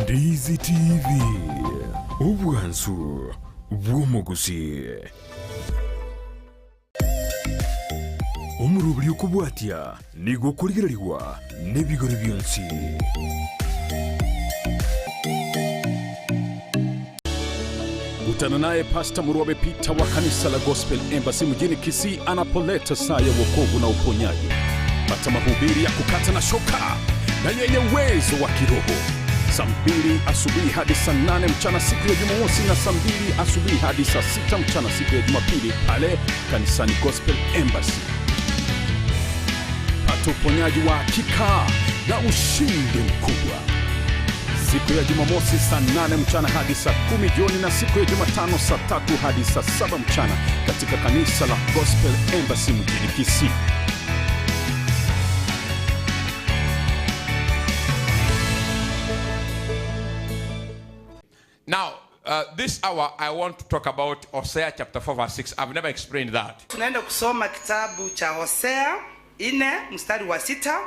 Ndizi TV ubwansu bw'Gusii umurubiri ukubwatya nigo kurigirirwa n'ebigori byonsi. Kutana naye Pastor Morwabe Peter wa kanisa la Gospel Embassy mjini Kisii anapoleta saa ya wokovu na uponyaji. Pata mahubiri ya kukata na shoka na yenye uwezo wa kiroho. Saa 2 asubuhi hadi saa 8 mchana siku ya Jumamosi na saa 2 asubuhi hadi saa 6 mchana siku ya Jumapili pale kanisani Gospel Embassy. Pata uponyaji wa hakika na ushindi mkubwa. Siku ya Jumamosi saa 8 mchana hadi saa 10 jioni na siku ya Jumatano saa 3 hadi saa 7 mchana katika kanisa la Gospel Embassy mjini Kisii. Now, this hour I want to talk about Hosea chapter 4 verse 6. I've never explained that. Tunaenda kusoma kitabu cha Hosea 4 mstari wa 6.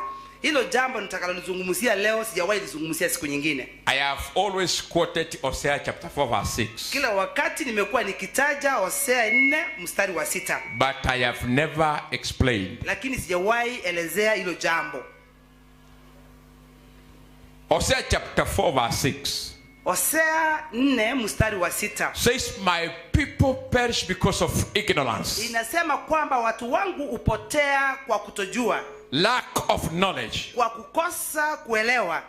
Hilo jambo nitakalozungumzia leo sijawahi lizungumzia siku nyingine. I have always quoted Hosea chapter 4 verse 6. Kila wakati nimekuwa nikitaja Hosea 4 mstari wa 6. But I have never explained. Lakini sijawahi elezea hilo jambo. Hosea chapter 4 verse 6. Hosea 4 mstari wa 6 says my people perish because of ignorance. Inasema kwamba watu wangu upotea kwa kutojua. Lack of knowledge. Kwa kukosa kuelewa.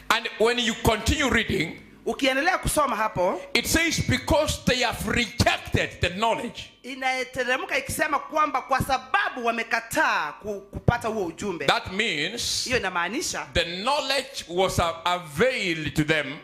And when you continue reading, ukiendelea kusoma hapo, it says because they have rejected the knowledge. Inateremka ikisema kwamba kwa sababu wamekataa kupata huo ujumbe. That means hiyo inamaanisha the knowledge was availed to them.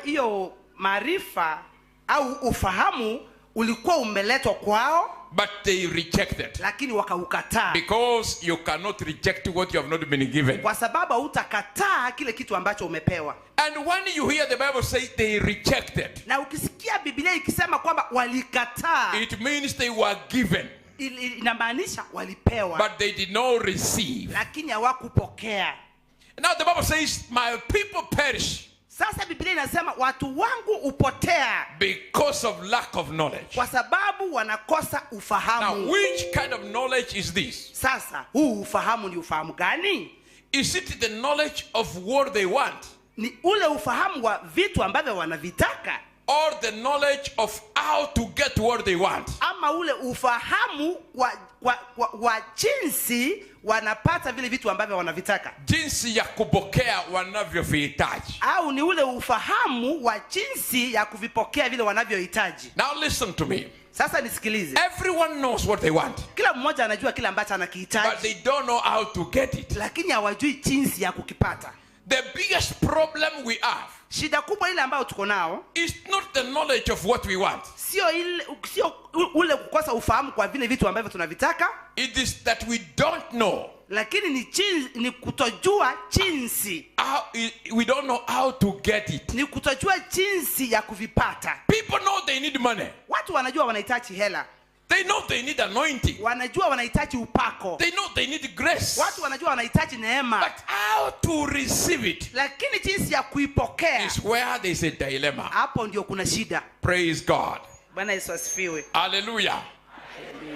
Hiyo maarifa au ufahamu ulikuwa umeletwa kwao, but they rejected. Lakini wakaukataa. Because you cannot reject what you have not been given. Kwa sababu hutakataa kile kitu ambacho umepewa. And when you hear the Bible say they rejected, na ukisikia Biblia ikisema kwamba walikataa, it means they were given. Inamaanisha walipewa. But they did not receive. Lakini hawakupokea. Now the Bible says my people perish. Sasa Biblia inasema watu wangu upotea because of lack of knowledge. Kwa sababu wanakosa ufahamu. Now which kind of knowledge is this? Sasa huu ufahamu ni ufahamu gani? Is it the knowledge of what they want? Ni ule ufahamu wa vitu ambavyo wanavitaka? Or the knowledge of how to get what they want? Ama ule ufahamu wa jinsi wanapata vile vitu ambavyo wanavitaka? Jinsi ya kupokea wanavyovihitaji. Au ni ule ufahamu wa jinsi ya kuvipokea vile wanavyohitaji? Now listen to me. Sasa nisikilize. Everyone knows what they want. Kila mmoja anajua kile ambacho anakihitaji. But they don't know how to get it. Lakini hawajui jinsi ya kukipata. The biggest problem we have, shida kubwa ile ambayo tuko nao, is not the knowledge of what we want. Sio ule kukosa ufahamu kwa vile vitu ambavyo tunavitaka. It is that we don't know. Lakini ni kutojua jinsi. We don't know how to get it. Ni kutojua jinsi ya kuvipata. People know they need money. Watu wanajua wanahitaji hela. They know they need anointing. Wanajua wanahitaji upako. They know they need grace. Watu wanajua wanahitaji neema. But how to receive it? Lakini jinsi ya kuipokea is where there is a dilemma. Hapo ndio kuna shida. Praise God. Bwana Yesu asifiwe. Hallelujah.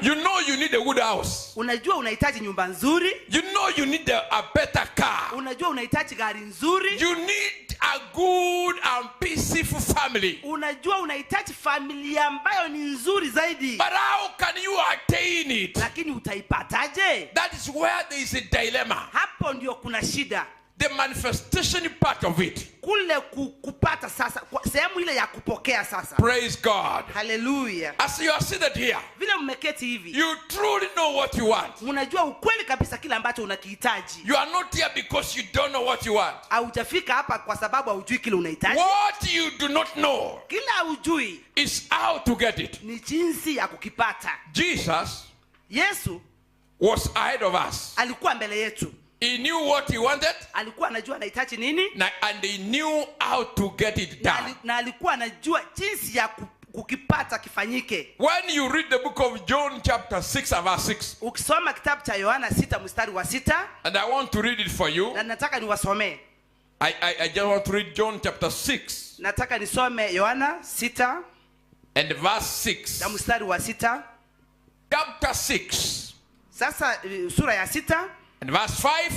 You know you need a good house. Unajua unahitaji nyumba nzuri. You know you need a better car. Unajua unahitaji gari nzuri. You need a good and peaceful family. Unajua unahitaji familia ambayo ni nzuri zaidi. But how can you attain it? Lakini utaipataje? That is where there is a dilemma. Hapo ndio kuna shida. The manifestation part of it. Kule kupata sasa, sehemu ile ya kupokea sasa. Praise God. Hallelujah. As you are seated here, vile mmeketi hivi, you truly know what you want. Unajua ukweli kabisa kile ambacho unakihitaji. You are not here because you don't know what you want. Haujafika hapa kwa sababu hujui kile unahitaji. What you do not know, kila hujui, is how to get it. Ni jinsi ya kukipata. Yesu was ahead of us. Alikuwa mbele yetu. He knew what he wanted. Alikuwa anajua anahitaji nini. And he knew how to get it done. Na alikuwa anajua jinsi ya kukipata kifanyike. When you read the book of John chapter 6 and verse 6, Ukisoma kitabu cha Yohana 6 mstari wa 6, and I want to read it for you. na nataka niwasomee. I just want to read John chapter 6 Nataka nisome Yohana 6 and verse 6. na mstari wa 6. Chapter 6 Sasa sura ya 6 and verse 5.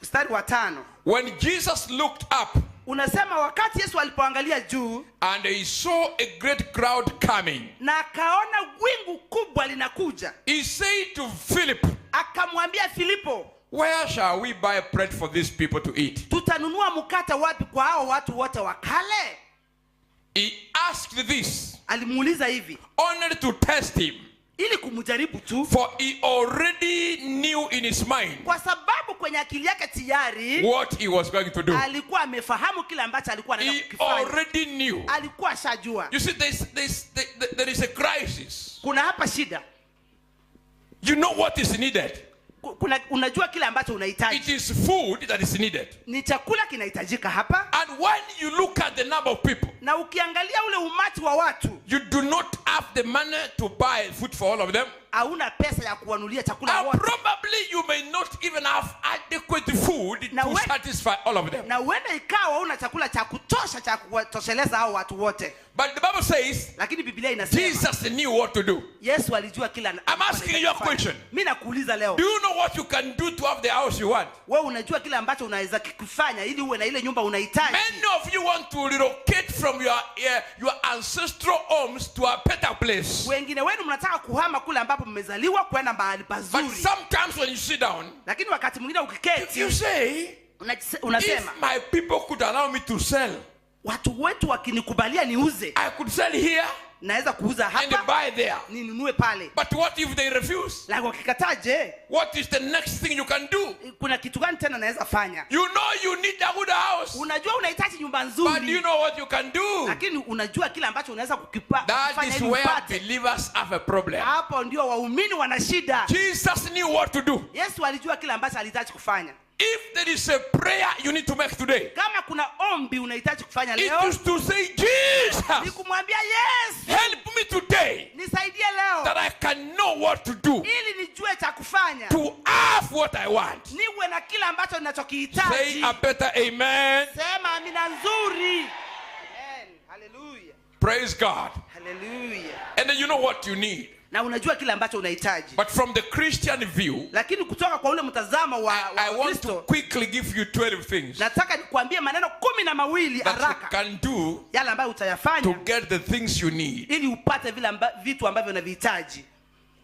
mstari wa 5. When Jesus looked up Unasema wakati Yesu alipoangalia juu and he saw a great crowd coming, na akaona wingu kubwa linakuja, he said to Philip, akamwambia Filipo, where shall we buy bread for these people to eat? tutanunua mkate wapi kwa hao watu wote wakale? He asked this Alimuuliza hivi only to test him, ili kumjaribu tu, for he already knew in his mind kwa sababu kwenye akili yake tayari what he was going to do. alikuwa amefahamu kile ambacho alikuwa anaenda He kukifanya. already knew. Alikuwa shajua. You see, there is a crisis. Kuna hapa shida. You know what is needed. Unajua kile ambacho unahitaji. It is food that is needed. Ni chakula kinahitajika hapa. And when you look at the number of people, Na ukiangalia ule umati wa watu, you do not have the money to buy food for all of them. hauna pesa ya kuwanunulia chakula And wote. probably you may not even have adequate food to satisfy all of them. Na uende ikawa una chakula cha kutosha cha kuwatosheleza hao watu wote. But the Bible says Lakini Biblia inasema Jesus knew what to do. Yesu alijua kila. I'm asking you a question. Mimi nakuuliza leo. Do you know what you can do to have the house you want? Wewe unajua kile ambacho unaweza kufanya ili uwe na ile nyumba unahitaji. Many of you want to relocate from your ancestral homes to a better place. Wengine wenu mnataka kuhama kule ambapo mmezaliwa kwenda mahali pazuri. But sometimes when you sit down, Lakini wakati mwingine ukiketi, you say, unasema if my people could allow me to sell, watu wetu wakinikubalia niuze, I could sell here naweza kuuza and hapa buy there. ninunue pale. But what if they refuse? Na wakikataje? What is the next thing you can do? Kuna kitu gani tena naweza fanya? You know you need a good house. Unajua unahitaji nyumba But do you nzuri. know what you can do? Lakini unajua kile ambacho unaweza That kufanya is ili where upate. believers have a problem. Hapo ndio waumini wana shida. Jesus knew what to do. Yesu alijua kile ambacho alihitaji kufanya. If there is a prayer you need to make today, Kama kuna ombi unahitaji kufanya it leo, is to say, Jesus, ni kumwambia Yesu, help me today nisaidie leo that I can know what to do ili nijue cha kufanya, to have what I want. niwe na kile ambacho Say ninachokihitaji. a better amen. Sema amina nzuri. Amen. Hallelujah. Praise God. Hallelujah. And then you know what you need. Na unajua kile ambacho unahitaji. But from the Christian view, Lakini kutoka kwa ule mtazamo wa I want to Kristo, quickly give you 12 things nataka nikuambie maneno 12 that you haraka can do yale ambayo to utayafanya get the things you need. ili upate vile vitu ambavyo unavihitaji.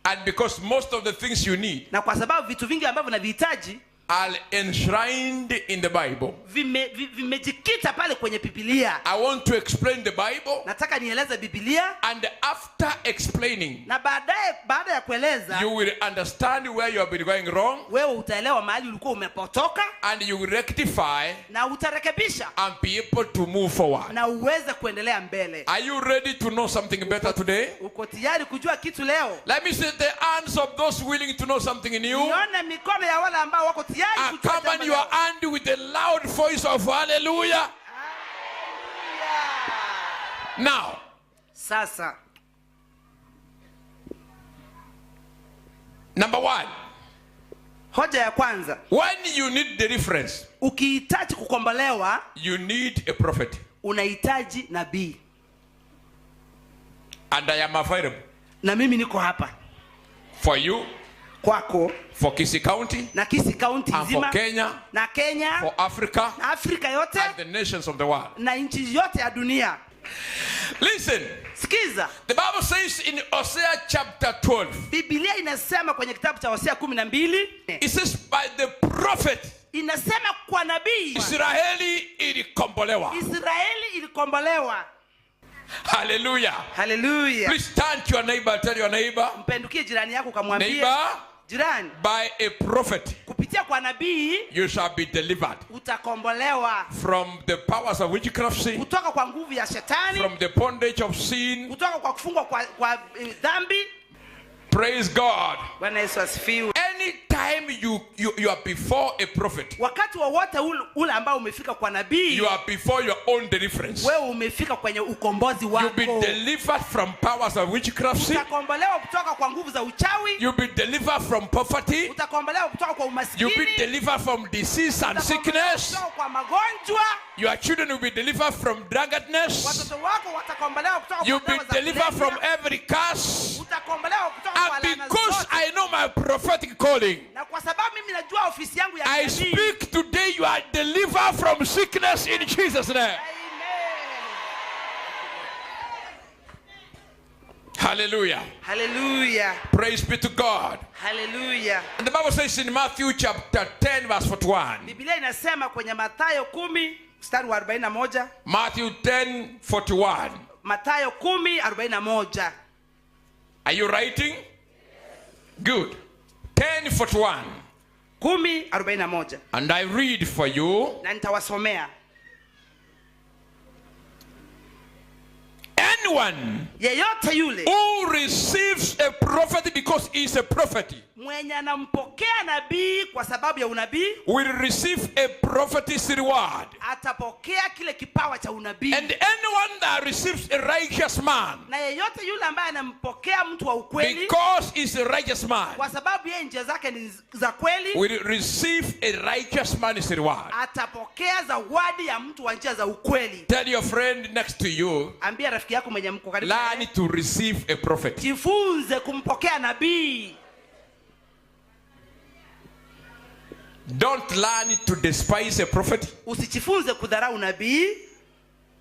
And because most of the things you need Na kwa sababu vitu vingi ambavyo unavihitaji are enshrined in the Bible, vimejikita pale kwenye Biblia. I want to explain the Bible, Nataka nieleze Biblia, and after explaining, na baada ya kueleza, you will understand where you have been going wrong, wewe utaelewa mahali ulikuwa umepotoka, and you will rectify na utarekebisha, and be able to move forward. na uweze kuendelea mbele. Are you ready to know something better today? Uko tayari kujua kitu leo? Let me see the hands of those willing to know something new. Nione mikono ya wale ambao wako tayari kujua jambo Accompany leo. your hand with a loud voice of hallelujah. Now, Sasa, number one, hoja ya kwanza, when you need deliverance, ukihitaji kukombolewa, you need a prophet. unahitaji nabii. And I am available Na mimi niko hapa for you, kwako, for Kisii County, na Kisii County and for nzima, Kenya, na Kenya, for Africa, na Afrika yote, and the nations of the world. na nchi yote ya dunia. Listen, Sikiza, the Bible says in Hosea chapter 12, Biblia inasema kwenye kitabu cha Hosea 12, it says by the prophet inasema kwa nabii Israeli ilikombolewa. Israeli ilikombolewa. Hallelujah. Hallelujah. Please turn to your neighbor, tell your neighbor, Mpendukie jirani yako kamwambie, neighbor, jirani, by a prophet kupitia kwa nabii you shall be delivered utakombolewa from the powers of witchcraft, sin, kutoka kwa nguvu ya shetani, from the bondage of sin. kutoka kwa kufungwa kwa dhambi. Praise God. Bwana Yesu asifiwe. anytime you are before a prophet, wakati wowote ule ambao umefika kwa nabii, you are before your own deliverance. wewe umefika kwenye ukombozi wako. You'll be delivered from powers of witchcraft. Utakombolewa kutoka kwa nguvu za uchawi. You'll be delivered from poverty. Utakombolewa kutoka kwa umaskini. You'll be delivered from disease and sickness. Kutoka kwa magonjwa. Your children will be delivered from drunkenness. Watoto wako watakombolewa kutoka kwa You'll be delivered from every curse. Utakombolewa kutoka kwa And laana because zote. I know my prophetic calling, Na kwa sababu mimi najua ofisi yangu ya I nabii. speak today, you are delivered from sickness in Jesus' name. Amen. Hallelujah. Hallelujah. Praise be to God. Hallelujah. And the Bible says in Matthew chapter 10 verse 41. Biblia inasema kwenye Mathayo 10 mstari wa 41. Matthew 10:41. Mathayo 10:41. Are you writing? Good. 10:41. 10:41. And I read for you. Na nitawasomea. Anyone Yeyote yule who receives a prophet because he is a prophet mwenye anampokea nabii kwa sababu ya unabii will receive a prophet's reward. atapokea kile kipawa cha unabii. And anyone that receives a righteous man Na yeyote yule ambaye anampokea mtu wa ukweli because he is a righteous man kwa sababu yeye njia zake ni za kweli will receive a righteous man's reward. atapokea zawadi ya mtu wa njia za ukweli. Tell your friend next to you, Ambia rafiki yako mwenye mko karibu, learn to receive a prophet. jifunze kumpokea nabii. Don't learn to despise a prophet, Usijifunze kudharau nabii,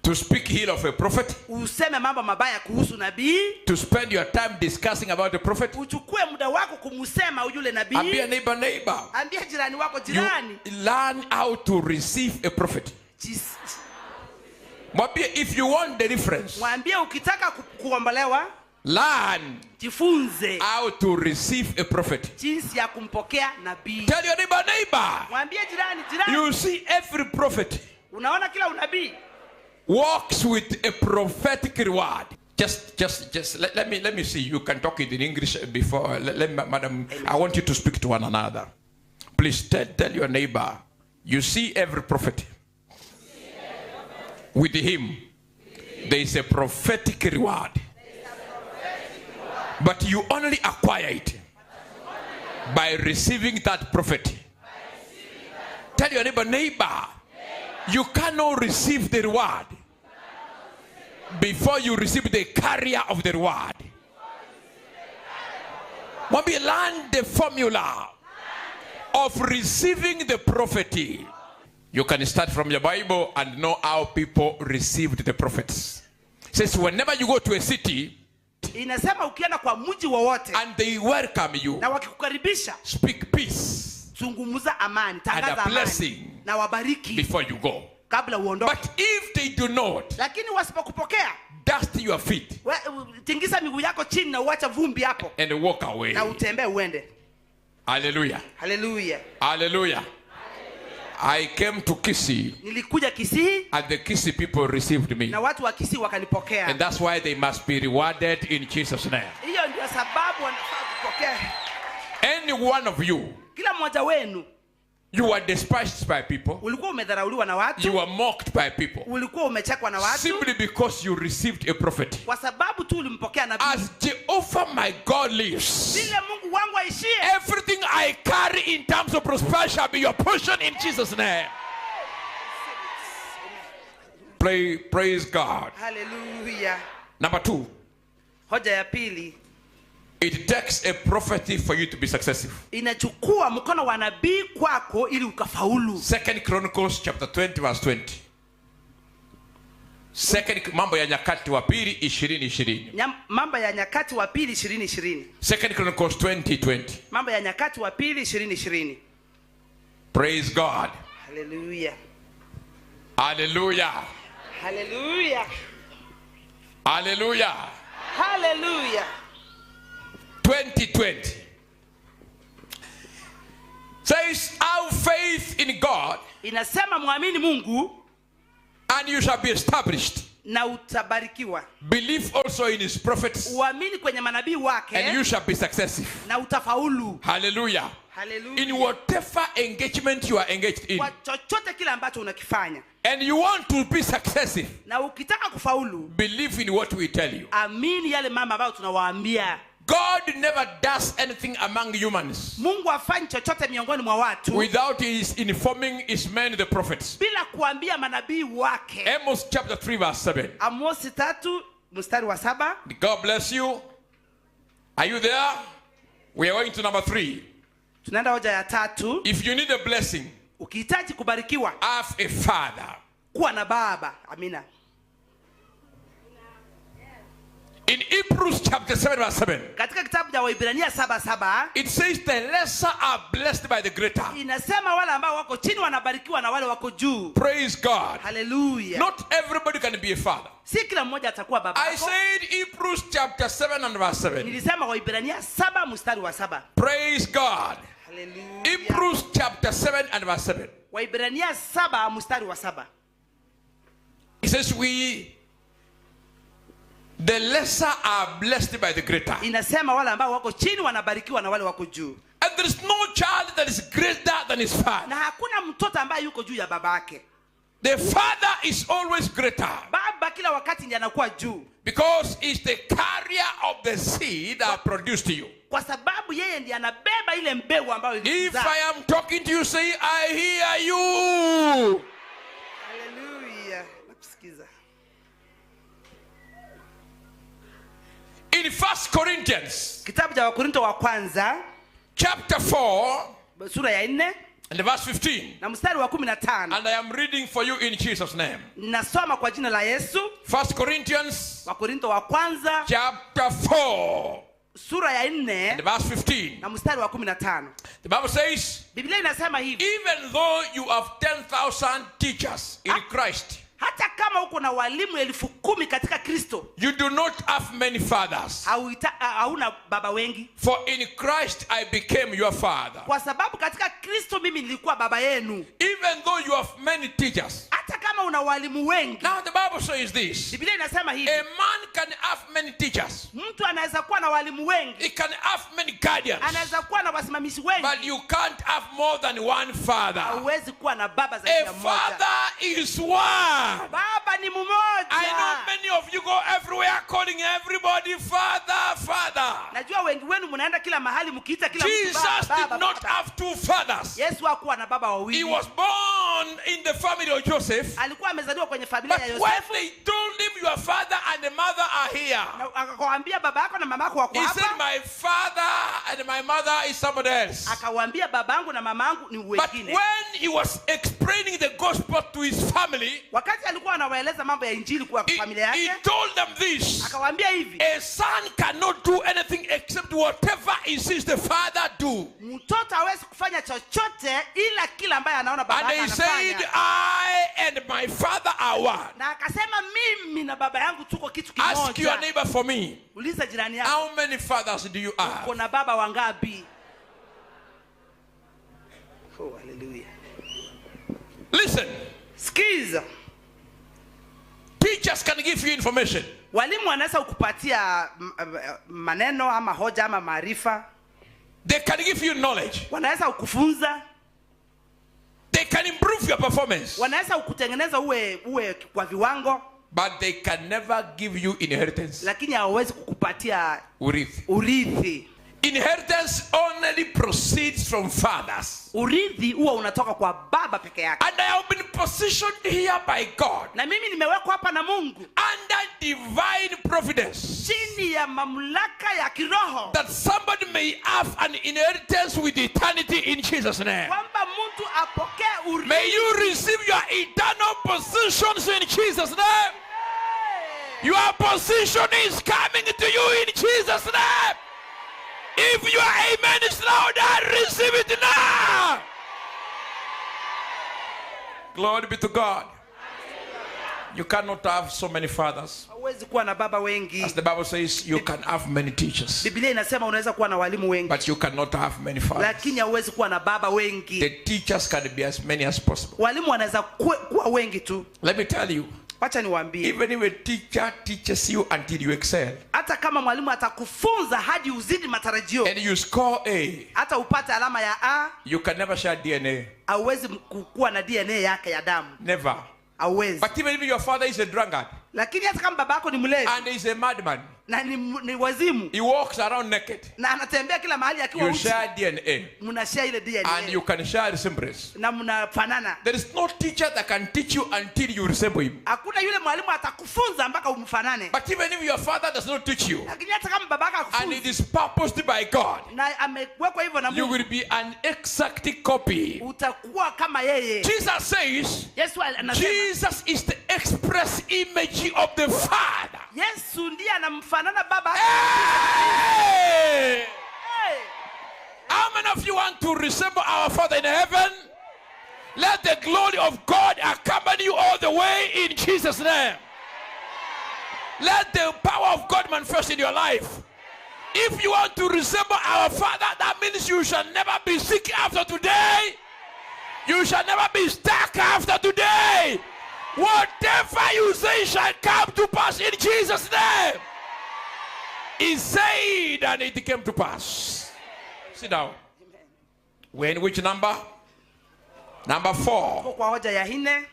to speak ill of a prophet, useme mambo mabaya kuhusu nabii, to spend your time discussing about the prophet. uchukue muda wako kumsema yule nabii. Ambia neighbor. Ambia jirani wako, You jirani, learn how to receive a prophet. Mwambie, if you want deliverance, mwambie ukitaka kuombolewa, learn jifunze how to receive a prophet. jinsi ya kumpokea nabii. Tell your neighbor. Mwambie jirani, jirani, You see, every prophet unaona kila unabii walks with a prophetic reward. Just let me see. You can talk it in English before. Madam, I want you to speak to one another. Please tell your neighbor. You see, every prophet. With him, there is a prophetic reward. But you only acquire it by receiving that prophet. Tell your neighbor, you cannot receive the reward before you receive the carrier of the reward. Maybe learn the formula of receiving the prophecy. You can start from your Bible and know how people received the prophets. It says whenever you go to a city, inasema ukienda kwa mji wowote and they welcome you, na wakikukaribisha, speak peace zungumza amani, tangaza and a blessing amani na wabariki before you go. kabla uondoke. But if they do not, Lakini wasipokupokea, dust your feet tingisa miguu yako chini na uacha vumbi hapo and walk away. na utembee uende. Hallelujah. Hallelujah. Hallelujah. I came to Kisii, Nilikuja Kisii and the Kisii people received me. na watu wa Kisii wakanipokea. And that's why they must be rewarded in Jesus' name. Hiyo ndio sababu wanafaa kupokea. Any one of you, Kila mmoja wenu you are despised by people. ulikuwa umedharauliwa na watu, You are mocked by people. ulikuwa umechekwa na watu, Simply because you received a prophet. kwa sababu tu ulimpokea nabii. As Jehovah my God lives, Vile Mungu wangu aishie, everything I carry in terms of prosperity shall be your portion in Jesus' name. Praise God. haleluya. Number 2, Hoja ya pili, it takes a prophecy for you to be successful. inachukua mkono wa nabii kwako ili ukafaulu. 2 Chronicles chapter 20 verse 20. Mambo ya Nyakati wa pili 20:20. Mambo ya Nyakati wa pili 20:20. 2 Chronicles 20:20. Mambo ya Nyakati wa pili 20:20. Praise God. Haleluya. Hallelujah. Haleluya. Hallelujah. Haleluya. 20:20 says, have faith in God Inasema muamini Mungu and you shall be established. na utabarikiwa. Believe also in his prophets, Uamini kwenye manabii wake, and you shall be successful. na utafaulu. Hallelujah. Hallelujah. In whatever engagement you are engaged in, Kwa chochote kile ambacho unakifanya, and you want to be successful, na ukitaka kufaulu, believe in what we tell you. amini yale mambo ambayo tunawaambia. God never does anything among humans Mungu hafanyi chochote miongoni mwa watu without his informing his men, the prophets. bila kuambia manabii wake. Amos chapter 3 verse 7. Amosi 3 mstari wa 7. God bless you. Are you there? We are going to number 3. Tunaenda hoja ya 3. If you need a blessing, Ukihitaji kubarikiwa, have a father. kuwa na baba. Amina. In Hebrews chapter 7 verse 7, Katika kitabu cha Waibrania 7:7 it says the lesser are blessed by the greater. inasema wale ambao wako chini wanabarikiwa na wale wako juu. Praise God. Hallelujah. Not everybody can be a father. Si kila mmoja atakuwa baba I yako. said Hebrews chapter 7 and verse 7. Nilisema Waibrania 7 mstari wa 7. Praise God. Hallelujah. Hebrews chapter 7 and verse 7. Waibrania 7 mstari wa 7. It says the lesser are blessed by the greater. Inasema wale ambao wako chini wanabarikiwa na wale wako juu. And there is no child that is greater than his father. Na hakuna mtoto ambaye yuko juu ya babake. The father is always greater Baba kila wakati ndiye anakuwa juu, because he's the carrier of the seed that produced you. kwa sababu yeye ndiye anabeba ile mbegu ambayo If ilizaa. I am talking to you, say, I hear you. Hallelujah. Nakusikiza. In 1 Corinthians Kitabu cha Wakorintho wa kwanza chapter 4 sura ya 4 and verse 15. na mstari wa 15. And I am reading for you in Jesus' name. Nasoma kwa jina la Yesu. 1 Corinthians Wakorintho wa kwanza chapter 4 sura ya and 4 verse 15. na mstari wa 15. The Bible says, Biblia inasema hivi: even though you have 10,000 teachers in Christ, hata kama uko na walimu 10,000 katika Kristo, you do not have many fathers. hauna baba wengi. For in Christ I became your father. Kwa sababu katika Kristo mimi nilikuwa baba yenu. Even though you have many teachers. Hata kama una walimu wengi. Now the Bible says this. Biblia inasema hivi: A man can have many teachers. mtu anaweza kuwa na walimu wengi. He can have many guardians. Anaweza kuwa na wasimamizi wengi. But you can't have more than one father. Hauwezi kuwa na baba zaidi A ya mmoja. father is one. Baba ni mmoja. I know many of you go everywhere calling everybody father, father. Najua wengi wenu mnaenda kila mahali mkiita kila mtu Jesus baba. did not have two fathers. Yesu hakuwa na baba He wawili. was born in the family of Joseph. Alikuwa amezaliwa kwenye familia But ya when Yosefu. they told him your father and the mother are here, Na akawaambia baba yako na mama yako wako he said hapa. my father and my mother is somebody else. Akawaambia babangu na mamangu ni But wengine. when he was explaining the gospel to his family, Wakati alikuwa anawaeleza mambo ya injili kwa familia he yake, told them this. akawaambia hivi: A son cannot do anything except whatever he sees the father do. mtoto hawezi kufanya chochote ila kila ambaye anaona baba And yake he said, anafanya. I and my father are one. Na akasema mimi na baba yangu tuko kitu Ask your kimoja. neighbor for me. Uliza jirani yako, How many fathers do you have? kuna baba wangapi? Oh, hallelujah. Listen, Sikiza. teachers can give you information. Walimu wanaweza kukupatia maneno ama hoja ama maarifa. They can give you knowledge. Wanaweza kukufunza. They can improve your performance. Wanaweza kukutengeneza uwe kwa viwango. But they can never give you inheritance. Lakini hawawezi kukupatia urithi. Inheritance only proceeds from fathers. Urithi huwa unatoka kwa baba peke yake. And I have been positioned here by God. Na mimi nimewekwa hapa na Mungu. Under divine providence. Chini ya mamlaka ya kiroho. That somebody may have an inheritance with eternity in Jesus' name. Kwamba mtu apokee urithi. May you receive your eternal positions in Jesus' name. Your position is coming to you in Jesus' name. If your amen is louder, receive it now. Glory be to God. You cannot have so many fathers. Hauwezi kuwa na baba wengi. As the Bible says, you can have many teachers. Biblia inasema unaweza kuwa na walimu wengi. But you cannot have many fathers. Lakini hauwezi kuwa na baba wengi. The teachers can be as many as possible. Walimu wanaweza kuwa wengi tu. Let me tell you. Wacha niwaambie. Even if a teacher teaches you until you excel, Hata kama mwalimu atakufunza hadi uzidi matarajio, and you score A, hata upate alama ya A, you can never share DNA. hauwezi kuwa na DNA yake ya damu. Never. Hauwezi. But even if your father is a drunkard, Lakini hata kama babako ni mlevi and is a madman, na ni wazimu, he walks around naked, na anatembea kila mahali akiwa you uchi, share DNA, mnashare ile DNA and you can share resemblance. na mnafanana. There is no teacher that can teach you until you resemble him. Hakuna yule mwalimu atakufunza mpaka umfanane. But even if your father does not teach you, Lakini hata kama babaka and it akufunza is purposed by God, na amewekwa hivyo na you Mungu, will be an exact copy. utakuwa kama yeye. Jesus says, Yesu anasema, Jesus is the express image of the Father. Yesu ndiye anamfanana baba. Hey! Hey! How many of you want to resemble our Father in heaven? Let the glory of God accompany you all the way in Jesus' name. Let the power of God manifest in your life. If you want to resemble our Father, that means you shall never be sick after today. You shall never be stuck after today. Whatever you say shall come to pass in Jesus' name. He said, and it came to pass. Sit down. We're in which number? Number 4. Kwa hoja ya 4,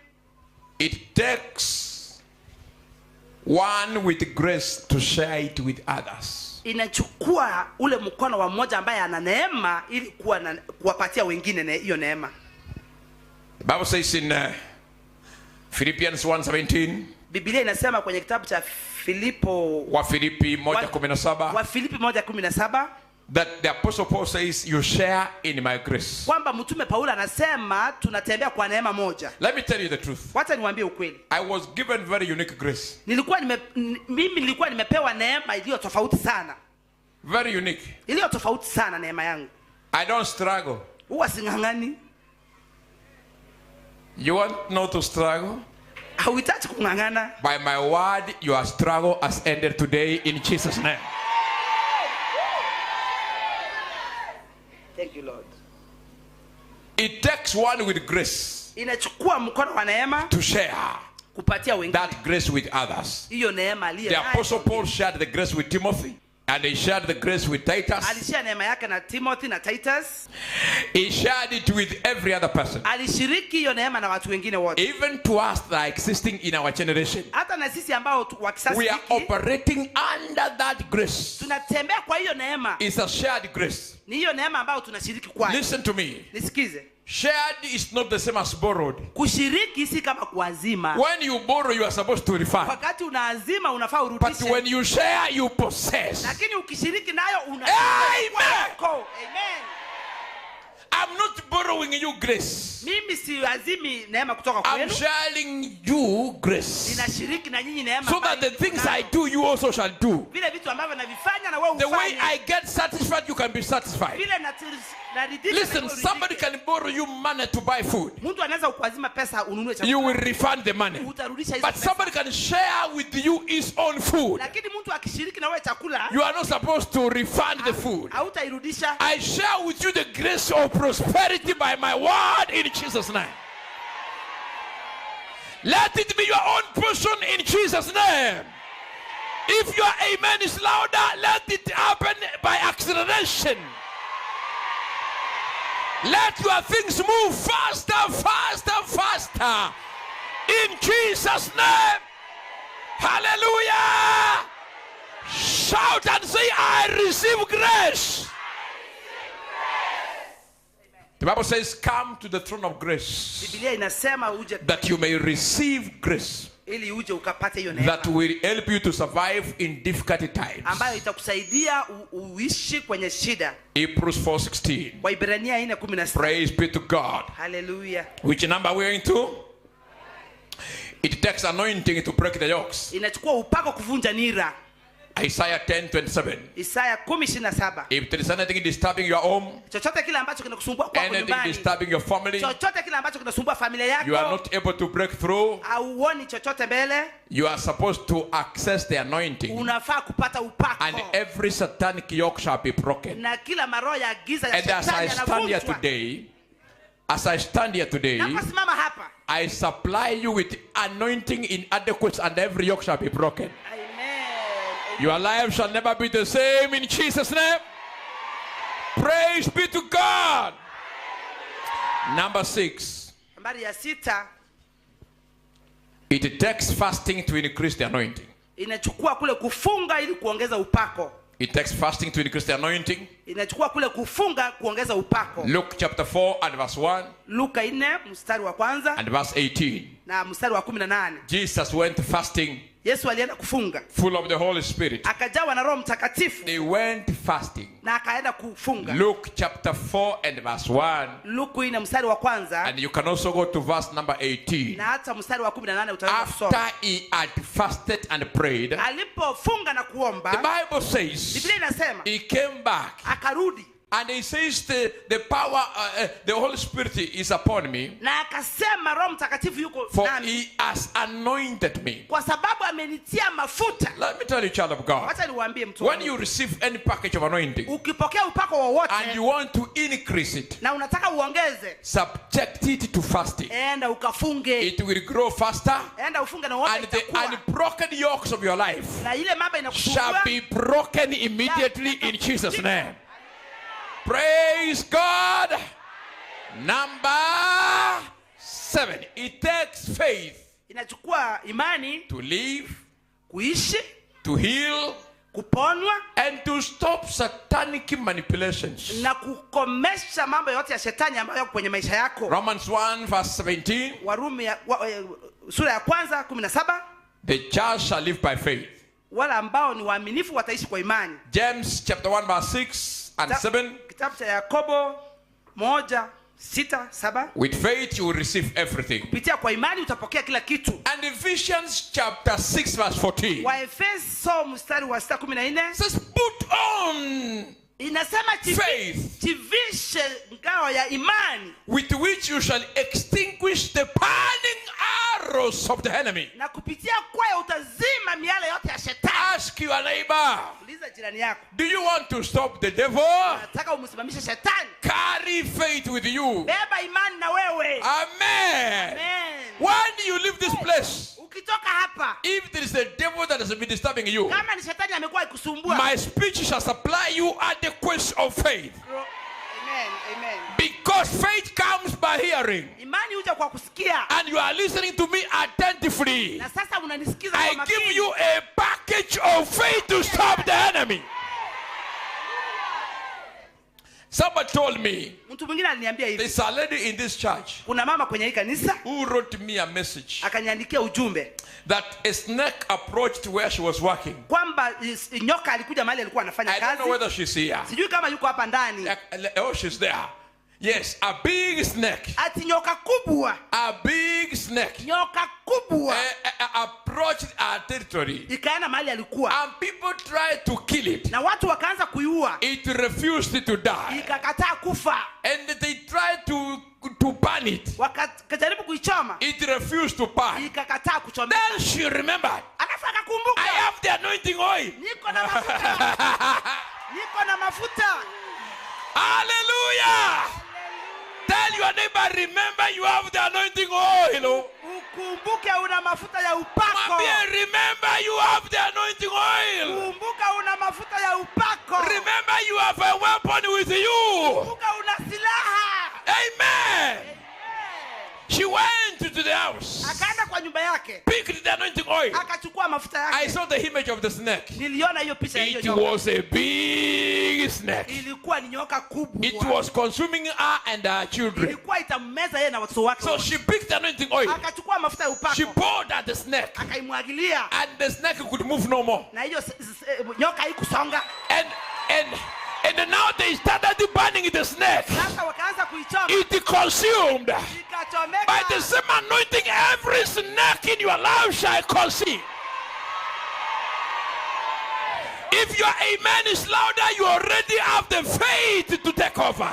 It takes one with grace to share it with others. inachukua ule mkono wa mmoja ambaye ana neema ili kuwapatia wengine hiyo neema. The Bible says in Philippians 1:17. Biblia inasema kwenye kitabu cha Filipo Wa Filipi 1:17 that the Apostle Paul says, you share in my grace. kwamba mtume Paulo anasema tunatembea kwa neema moja. Let me tell you the truth. Wacha niwaambie ukweli. I was given very unique grace. Mimi nilikuwa nimepewa neema iliyo tofauti sana. Very unique. Iliyo tofauti sana neema yangu. I don't struggle. Huwa singangani. You want not to struggle? Hauhitaji kungangana. By my word, your struggle has ended today in Jesus' name. Thank you, Lord. It takes one with grace Inachukua mkono wa neema to share kupatia wengine that grace with others. hiyo neema aliyo The nayo. Apostle Paul shared the grace with Timothy, and he shared the grace with Titus. Alishia neema yake na Timothy na Titus. He shared it with every other person. Alishiriki hiyo neema na watu wengine wote. Even to us that are existing in our generation, Hata na sisi ambao wa kisasa we are hiki operating under that grace. tunatembea kwa hiyo neema. It's a shared grace. Ni hiyo neema ambayo tunashiriki kwayo. Listen to me. Nisikize. Shared is not the same as borrowed. Kushiriki si kama kuazima. When you borrow, you are supposed to refund. Wakati unaazima unafaa But urudishe. when you share, you possess. Lakini ukishiriki nayo Amen. Amen. I'm not borrowing you grace. Mimi siazimi neema kutoka I'm kwenu. sharing you grace. Ninashiriki na nyinyi neema. So that the things I do, you also shall do. Vile vitu ambavyo navifanya na wewe The way ufanye. I get satisfied, you can be satisfied. Vile naridhika. Listen, somebody can borrow you money to buy food. Mtu anaweza kukuazima pesa ununue chakula. You will refund the money. Utarudisha hizo But pesa. somebody can share with you his own food. Lakini mtu akishiriki na wewe chakula, You are not supposed to refund the food. hautairudisha. I share with you the grace of prosperity by my word in Jesus' name. Let it be your own portion in Jesus' name. If your amen is louder, let it happen by acceleration. Let your things move faster, faster, faster. In Jesus' name. Hallelujah. Shout and say, I receive grace. The Bible says, come to the throne of grace, Biblia inasema uje that you may receive grace ili uje ukapate hiyo neema that will help you to survive in difficult times. ambayo itakusaidia uishi kwenye shida. Hebrews 4:16. Waibrania 4:16. Praise be to God. Hallelujah. Which number we're into? It takes anointing to break the yokes. Inachukua upako kuvunja nira. Isaiah 10:27. Isaya 10:27. If there is anything disturbing your home, Chochote kile ambacho kinakusumbua kwa anything nyumbani, disturbing your family, chochote kile ambacho kinasumbua familia yako, you are not able to break through, hauoni chochote mbele, you are supposed to access the anointing, unafaa kupata upako. and every satanic yoke shall be broken. Na kila maroho ya giza ya And as I shetani stand here yanavunjwa. today, As I stand here today, naposimama hapa, I supply you with anointing inadequate, and every yoke shall be broken. amen, Your life shall never be the same in Jesus' name. Praise be to God. Number 6. nambari ya 6, It takes fasting to increase the anointing. inachukua kule kufunga ili kuongeza upako. It takes fasting to increase the anointing. Inachukua kule kufunga kuongeza upako. Luke chapter 4 and verse 1 Luka 4 mstari wa kwanza and verse 18. na mstari wa 18. Jesus went fasting, Yesu alienda kufunga, full of the Holy Spirit. akajawa na Roho Mtakatifu, They went fasting. na akaenda kufunga. Luke chapter 4 and verse 1. Luka 4 mstari wa kwanza, And you can also go to verse number 18. na hata mstari wa 18 utaweza kusoma. After he had fasted and prayed, Alipofunga na the kuomba, Bible says Biblia inasema he came back. akarudi, And he says the power, the Holy Spirit is upon me, na akasema Roho Mtakatifu yuko for nami he has anointed me. kwa sababu amenitia mafuta. Let me tell you, child of God, Wacha niwaambie mtu when wangu, you receive any package of anointing ukipokea upako wowote and you want to increase it, na unataka uongeze, subject it to fasting. enda ukafunge, It will grow faster, enda ufunge na wote and the itakuwa, unbroken yokes of your life na ile mambo shall inakusumbua be broken immediately in Jesus' name. Praise God. Number 7. It takes faith inachukua imani to live, kuishi, to heal, kuponywa and to stop satanic manipulations. na kukomesha mambo yote ya shetani ambayo yako kwenye maisha yako. Romans 1 verse 17. Warumi sura ya 1:17, The just shall live by faith. wala ambao ni waaminifu wataishi kwa imani. James chapter 1 verse 6 and 7. Kitabu cha Yakobo 1:6-7, With faith you will receive everything. kupitia kwa imani utapokea kila kitu. And Ephesians chapter 6 verse 14 Waefeso mstari wa 6:14 says, put on inasema faith, chivishe ngao ya imani, with which you shall extinguish the burning arrows of the enemy. na kupitia kwayo utazima miale yote ya shetani. Ask your neighbor, Uliza jirani yako, do you want to stop the devil? nataka umsimamishe shetani? Carry faith with you. Beba imani na wewe. Amen. Amen. When you leave this place, Ukitoka hapa, if there is a devil that has been disturbing you, kama ni shetani amekuwa ikusumbua, my speech shall supply you adequacy of faith. Amen, amen. Because faith comes by hearing. Imani huja kwa kusikia. And you are listening to me attentively. Na sasa unanisikiza I kwa give makini. you a package of faith to stop the enemy. Somebody told me, Mtu mwingine aliniambia hivi, there's a lady in this church kuna mama kwenye hii kanisa who wrote me a message akaniandikia ujumbe that a snake approached where she was working. kwamba nyoka alikuja mahali alikuwa anafanya I don't know kazi. whether she's here. Sijui kama yuko hapa ndani. Oh, she's there. Yes, a big snake. Ati nyoka kubwa. A big snake Nyoka kubwa approached our territory. ikaenda mahali alikuwa. And people tried to kill it. Na watu wakaanza kuiua. It refused to die. Ikakataa kufa. And they tried to burn it. Wakajaribu kuichoma. It refused to burn. Ikakataa kuchomeka. Then she remembered, Alafu akakumbuka, I have the anointing oil. niko na mafuta. Niko na mafuta. Hallelujah. Tell your neighbor, remember you have the anointing oil. Ukumbuke una mafuta ya upako. Mwambie, remember you have the anointing oil. Kumbuka una mafuta ya upako. Remember you have a weapon with you. Kumbuka una silaha. Amen. She went to the house, Akaenda kwa nyumba yake, picked the anointing oil. akachukua mafuta I yake. saw the image of the snake. Niliona hiyo picha ya hiyo It nyoka. was a big snake. Ilikuwa ni nyoka kubwa. It was consuming her and her children. Ilikuwa itammeza yeye na watoto wake. So she picked the anointing oil. Akachukua mafuta ya She upako. poured at the snake. Akaimwagilia. And the snake could move no more. Na hiyo nyoka haikusonga. And now they started burning the snake. Sasa wakaanza kuichoma. It consumed. Ikachomeka. By the same anointing, every snake in your life shall consume. If your amen is louder, you already have the faith to take over.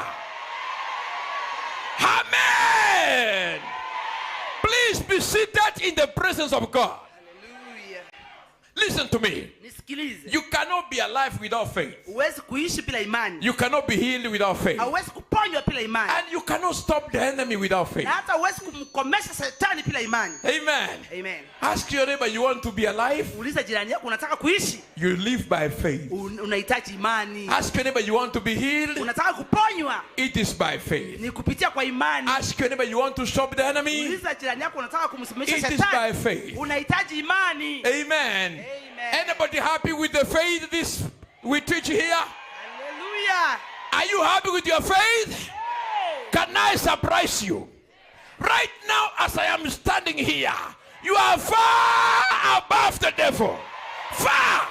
Amen. Please be seated in the presence of God. Hallelujah. Listen to me. Nisikilize. You cannot be alive without faith. Huwezi kuishi bila imani. You cannot be healed without faith. Hauwezi kuponywa bila imani. And you cannot stop the enemy without faith. Na hata huwezi kumkomesha shetani bila imani. Amen. Amen. Ask your neighbor, you want to be alive? Uliza jirani yako, unataka kuishi? You live by faith. Unahitaji imani. Ask your neighbor, you want to be healed? Unataka kuponywa? It is by faith. Ni kupitia kwa imani. Ask your neighbor, you want to stop the enemy? Uliza jirani yako, unataka kumsimamisha It is shetani? by faith. Unahitaji imani. Amen. Amen. Anybody happy with the faith this we teach here? Hallelujah. Are you happy with your faith? Can I surprise you? Right now, as I am standing here, you are far above the devil. Far.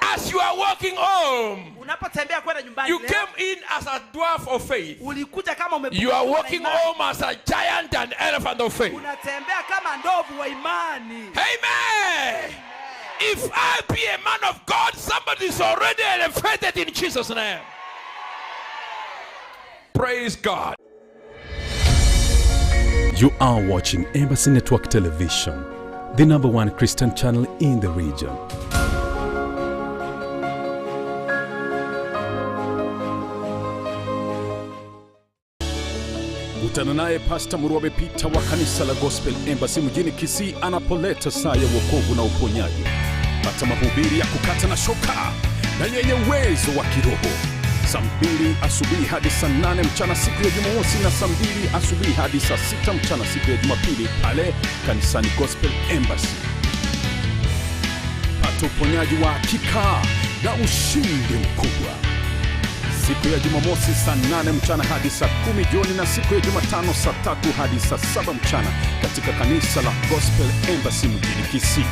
As you are walking home, Unapotembea kwenda nyumbani you leo, came in as a dwarf of faith. ulikuja kama umepita. You are walking home as a giant and elephant of faith. Unatembea kama ndovu wa imani. Amen. If I be a man of God, somebody is already elevated in Jesus' name. Praise God. You are watching Embassy Network Television, the #1 Christian channel in the region. Kutana naye Pastor Morwabe Peter wa kanisa la Gospel Embassy mjini Kisii anapoleta saa ya wokovu na uponyaji. Pata mahubiri ya kukata na shoka na yenye uwezo wa kiroho. Saa 2 asubuhi hadi saa 8 mchana siku ya Jumamosi na saa 2 asubuhi hadi saa 6 mchana siku ya Jumapili pale kanisani Gospel Embassy. Pata uponyaji wa hakika na ushindi mkubwa. Siku ya Jumamosi saa 8 mchana hadi saa 10 jioni na siku ya Jumatano saa 3 hadi saa 7 mchana katika kanisa la Gospel Embassy mjini Kisii.